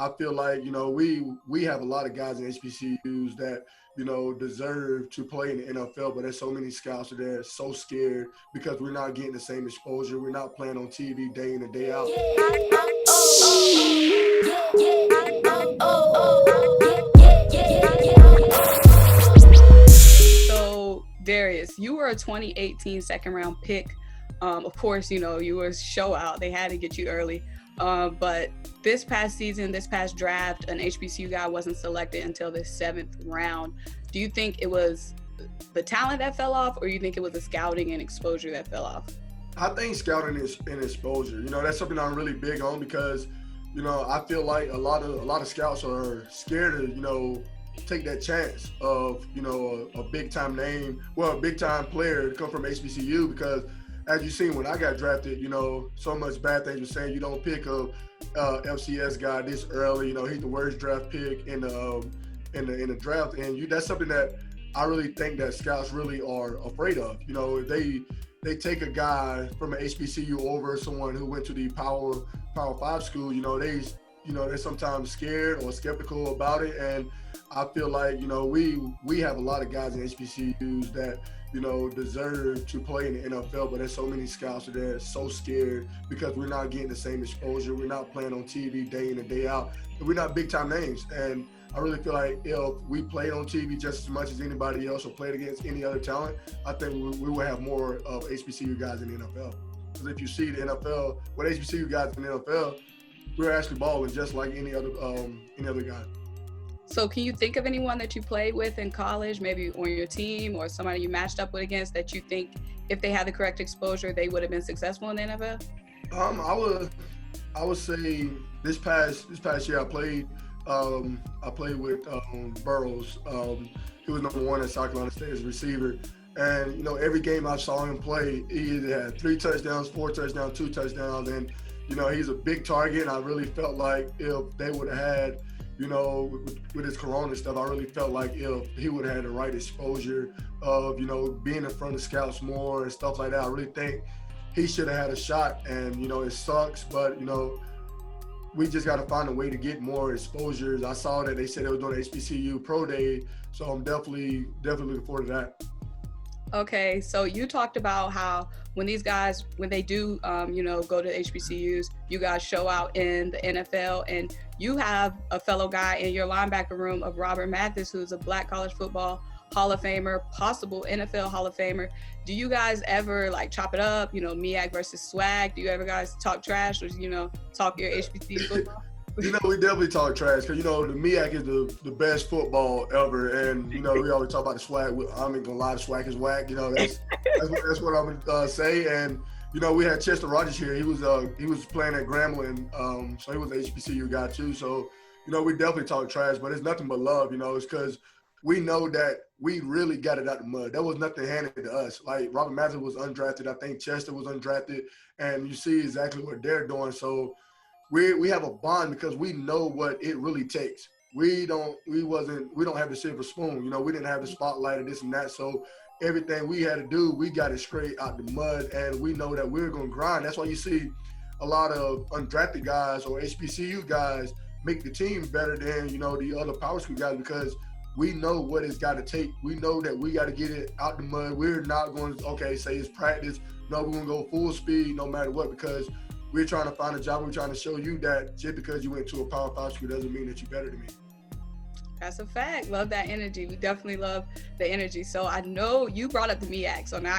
I feel like, we have a lot of guys in HBCUs that, deserve to play in the NFL, but there's so many scouts that are so scared because we're not getting the same exposure. We're not playing on TV day in and day out. So, Darius, you were a 2018 second round pick. Of course, you were show out. They had to get you early. But this past season, this past draft, an HBCU guy wasn't selected until the 7th round. Do you think it was the talent that fell off, or you think it was the scouting and exposure that fell off? I think scouting and exposure, that's something I'm really big on because, I feel like a lot of scouts are scared to, take that chance of, a big time name, a big time player to come from HBCU because as you seen when I got drafted, so much bad things were saying you don't pick a FCS guy this early. He's the worst draft pick in the draft, and that's something that I really think that scouts really are afraid of. They take a guy from an HBCU over someone who went to the Power 5 school. They're sometimes scared or skeptical about it, and I feel like we have a lot of guys in HBCUs that deserve to play in the NFL, but there's so many scouts that are so scared because we're not getting the same exposure. We're not playing on TV day in and day out, and we're not big time names. And I really feel like if we played on TV just as much as anybody else or played against any other talent, I think we would have more of HBCU guys in the NFL. Because if you see the NFL, what HBCU guys in the NFL, we're actually balling just like any other guy. So can you think of anyone that you played with in college, maybe on your team or somebody you matched up with against that you think if they had the correct exposure, they would have been successful in the NFL? I would say this past year I played with Burrows. He was number 1 at South Carolina State as a receiver. And, every game I saw him play, he either had 3 touchdowns, 4 touchdowns, 2 touchdowns. And, he's a big target. And I really felt like if they would have had, with his corona stuff, I really felt like if he would have had the right exposure of, being in front of scouts more and stuff like that, I really think he should have had a shot. And, it sucks, but, we just got to find a way to get more exposures. I saw that they said they were doing HBCU Pro Day, so I'm definitely looking forward to that. Okay, so you talked about how when these guys, when they do, go to HBCUs, you guys show out in the NFL, and you have a fellow guy in your linebacker room of Robert Mathis, who's a Black college football Hall of Famer, possible NFL Hall of Famer. Do you guys ever chop it up, MEAC versus swag? Do you ever guys talk trash or, talk your HBCU football? We definitely talk trash because, the MEAC is the best football ever. And, we always talk about the swag. I'm not going to lie, the swag is whack. That's what I'm going to say. And, we had Chester Rogers here. He was playing at Grambling. So he was an HBCU guy too. So, we definitely talk trash, but it's nothing but love, it's because we know that we really got it out the mud. There was nothing handed to us. Like Robert Mathis was undrafted. I think Chester was undrafted. And you see exactly what they're doing. So, we have a bond because we know what it really takes. We don't have the silver spoon. We didn't have the spotlight and this and that. So everything we had to do, we got it straight out the mud, and we know that we're going to grind. That's why you see a lot of undrafted guys or HBCU guys make the team better than, the other power school guys because we know what it's got to take. We know that we got to get it out the mud. We're not going to, say it's practice. No, we're going to go full speed no matter what because we're trying to find a job. We're trying to show you that just because you went to a Power 5 school doesn't mean that you're better than me. That's a fact. Love that energy. We definitely love the energy. So I know you brought up the MEAC. So now